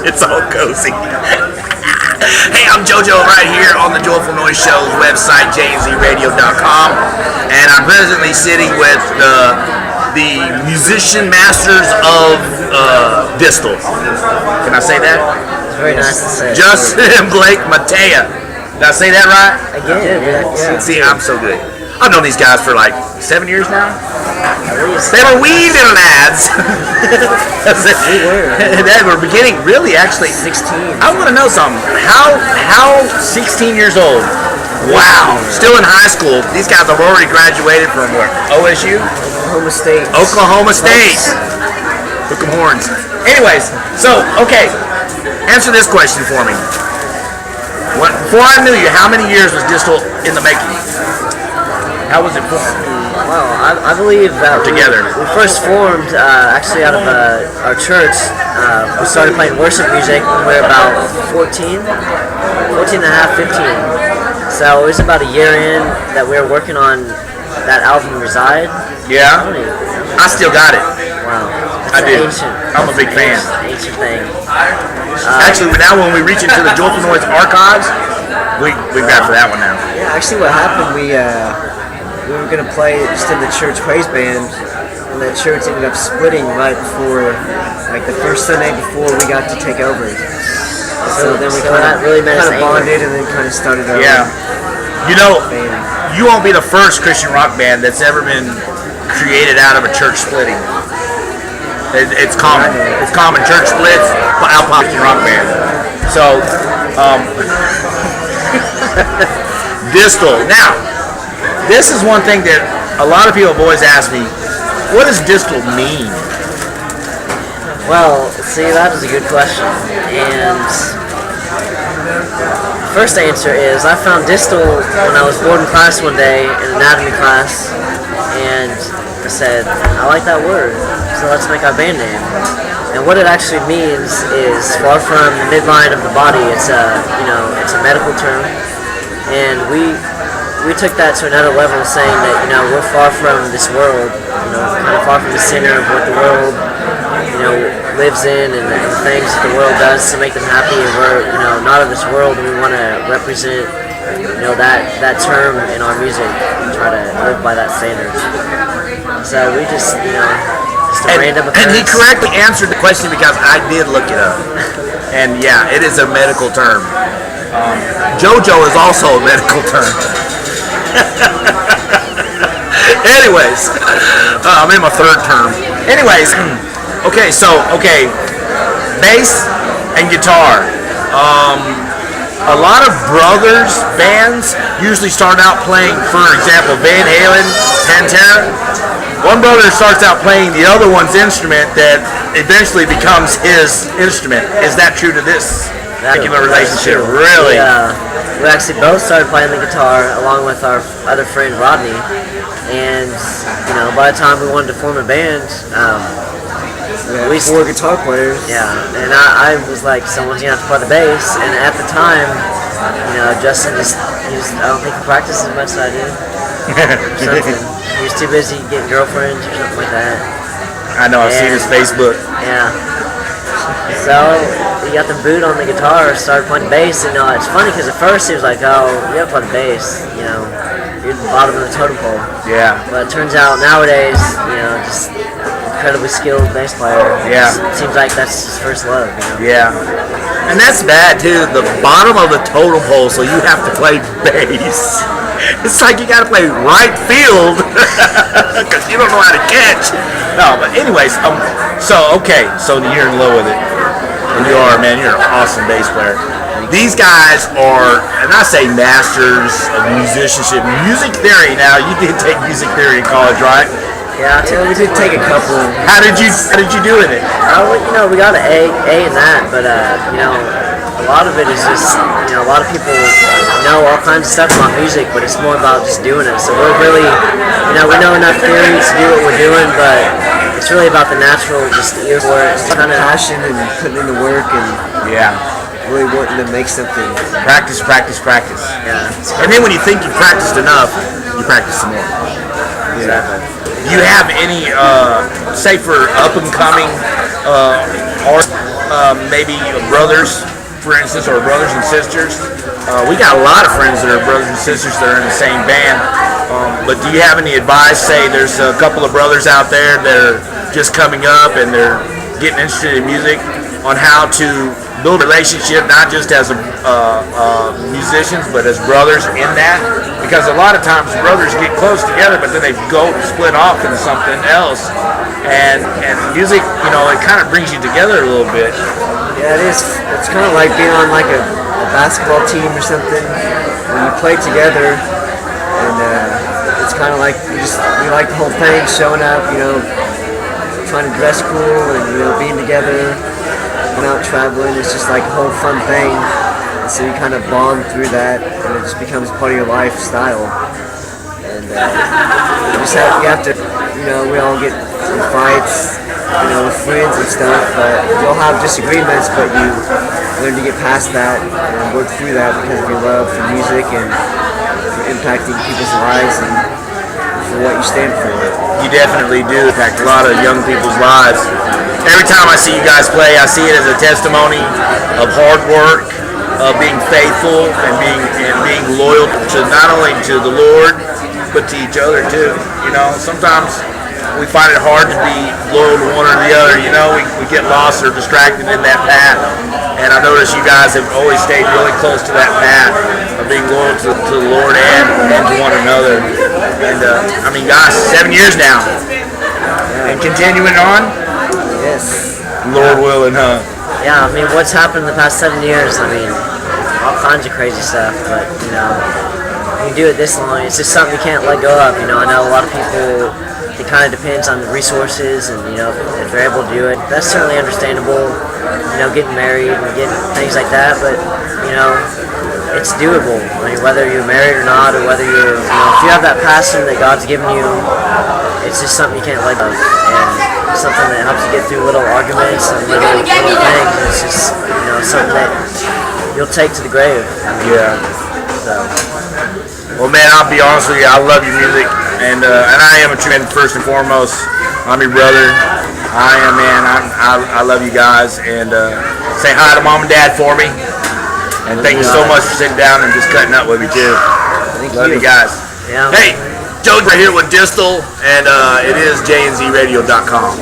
It's all cozy. Hey, I'm JoJo right here on the Joyful Noise Show's website, jnzradio.com, and I'm presently sitting with the musician masters of Distal. Can I say that? It's very nice to say. Justin and Blake Matea. Did I say that right? Again, yeah. See, I'm so good. I've known these guys for like 7 years now. At least. They were wee little lads. We were. They were beginning, really, actually. 16. I want to know something. How 16 years old? Wow. Still in high school. These guys have already graduated from where? OSU? Oklahoma State. Oklahoma State. Hook 'em horns. Anyways, so, okay. Answer this question for me. Before I knew you, how many years was Distal in the making? How was it formed? Well, I believe that Together. we first formed actually out of our church. We started playing worship music when we were about 14 and a half, 15. So it was about a year in that we were working on that album, Reside. Yeah. I still got it. Wow. I do. Ancient. I'm a big fan. Ancient thing. Actually, now when we reach into the Joyful Noise archives, we've got for that one now. Yeah, actually what happened, we were going to play just in the church praise band, and that church ended up splitting right before, like the first Sunday before we got to take over. So then we that really made us bonded and then kind of started our Yeah. You know, band. you won't be the first Christian rock band that's ever been created out of a church splitting. It's common. It's common. Church splits, out pops Christian rock band. So, Distal. Now, this is one thing that a lot of people have always asked me, what does Distal mean? Well, see, that is a good question. And the first answer is I found Distal when I was bored in class one day in anatomy class, and I said, I like that word, so let's make our band name. And what it actually means is far from the midline of the body. It's a medical term, and we took that to another level, saying that we're far from this world, kind of far from the center of what the world lives in and the things that the world does to make them happy, and we're not of this world, and we want to represent that term in our music and try to live by that standard. So we just just a random occurrence. And he correctly answered the question because I did look it up, and yeah, it is a medical term. JoJo is also a medical term. Anyways, I'm in my third term. Anyways, okay, bass and guitar. A lot of brothers bands usually start out playing, for example, Van Halen, Pantera. One brother starts out playing the other one's instrument that eventually becomes his instrument. Is that true to this particular relationship? Really? We actually both started playing the guitar along with our other friend Rodney, and by the time we wanted to form a band, at least 4 guitar players. Yeah, and I was like, someone's gonna have to play the bass, and at the time, Justin I don't think he practiced as much as I did. Or something. He was too busy getting girlfriends or something like that. I know, I've seen his Facebook. Yeah. So he got the boot on the guitar, started playing bass, and it's funny because at first he was like, "Oh, you gotta play the bass, you're at the bottom of the totem pole." Yeah. But it turns out nowadays, just incredibly skilled bass player. Yeah. It seems like that's his first love. Yeah. And that's bad too. The bottom of the totem pole, so you have to play bass. It's like you gotta play right field because you don't know how to catch. No, but anyways, so you're in love with it, and you are, man. You're an awesome bass player. These guys are, and I say masters of musicianship, music theory. Now, you did take music theory in college, right? Yeah, we did take a couple. How did you do with it? We got an A in that, but a lot of it is just a lot of people know all kinds of stuff about music, but it's more about just doing it. So we're really we know enough theory to do what we're doing, but it's really about the natural just ear for it. It's kind of passion and putting in the work and really wanting to make something. Practice. Yeah. And then when you think you've practiced enough, you practice some more. Exactly. Do you have any, say for up and coming art? maybe brothers, for instance, or brothers and sisters. We got a lot of friends that are brothers and sisters that are in the same band. But do you have any advice? Say there's a couple of brothers out there that are just coming up and they're getting interested in music, on how to build a relationship, not just as musicians, but as brothers in that. Because a lot of times brothers get close together, but then they go split off into something else. And music, it kind of brings you together a little bit. Yeah, it is. It's kind of like being on like a basketball team or something. When you play together, and it's kind of like we like the whole thing, showing up, trying to dress cool and being together, going out traveling. It's just like a whole fun thing. And so you kind of bond through that, and it just becomes part of your lifestyle. And you have to, we all get in fights, with friends and stuff. You'll have disagreements, but you learn to get past that and work through that because of your love for music and for impacting people's lives and for what you stand for. You definitely do impact a lot of young people's lives. Every time I see you guys play, I see it as a testimony of hard work, of being faithful, and being loyal to not only to the Lord, but to each other too. Sometimes we find it hard to be loyal to one or the other. We get lost or distracted in that path. And I notice you guys have always stayed really close to that path of being loyal to the Lord and to one another. And gosh, 7 years now, and continuing on. Yes. Lord willing, huh? Yeah, what's happened in the past 7 years? All kinds of crazy stuff, but you do it this long, it's just something you can't let go of. I know a lot of people, it kind of depends on the resources and if they're able to do it. That's certainly understandable, getting married and getting things like that, but it's doable. Whether you're married or not, or whether you're if you have that passion that God's given you, it's just something you can't let go of, and something that helps you get through little arguments and little things. It's just something that you'll take to the grave. Yeah. So. Well, man, I'll be honest with you. I love your music, and I am a true fan first and foremost. I'm your brother. I am, man. I love you guys, and say hi to mom and dad for me. And thank you so much for sitting down and just cutting up with me too. Love you guys. Yeah. Hey, Joe right here with Distal, and it is jnzradio.com.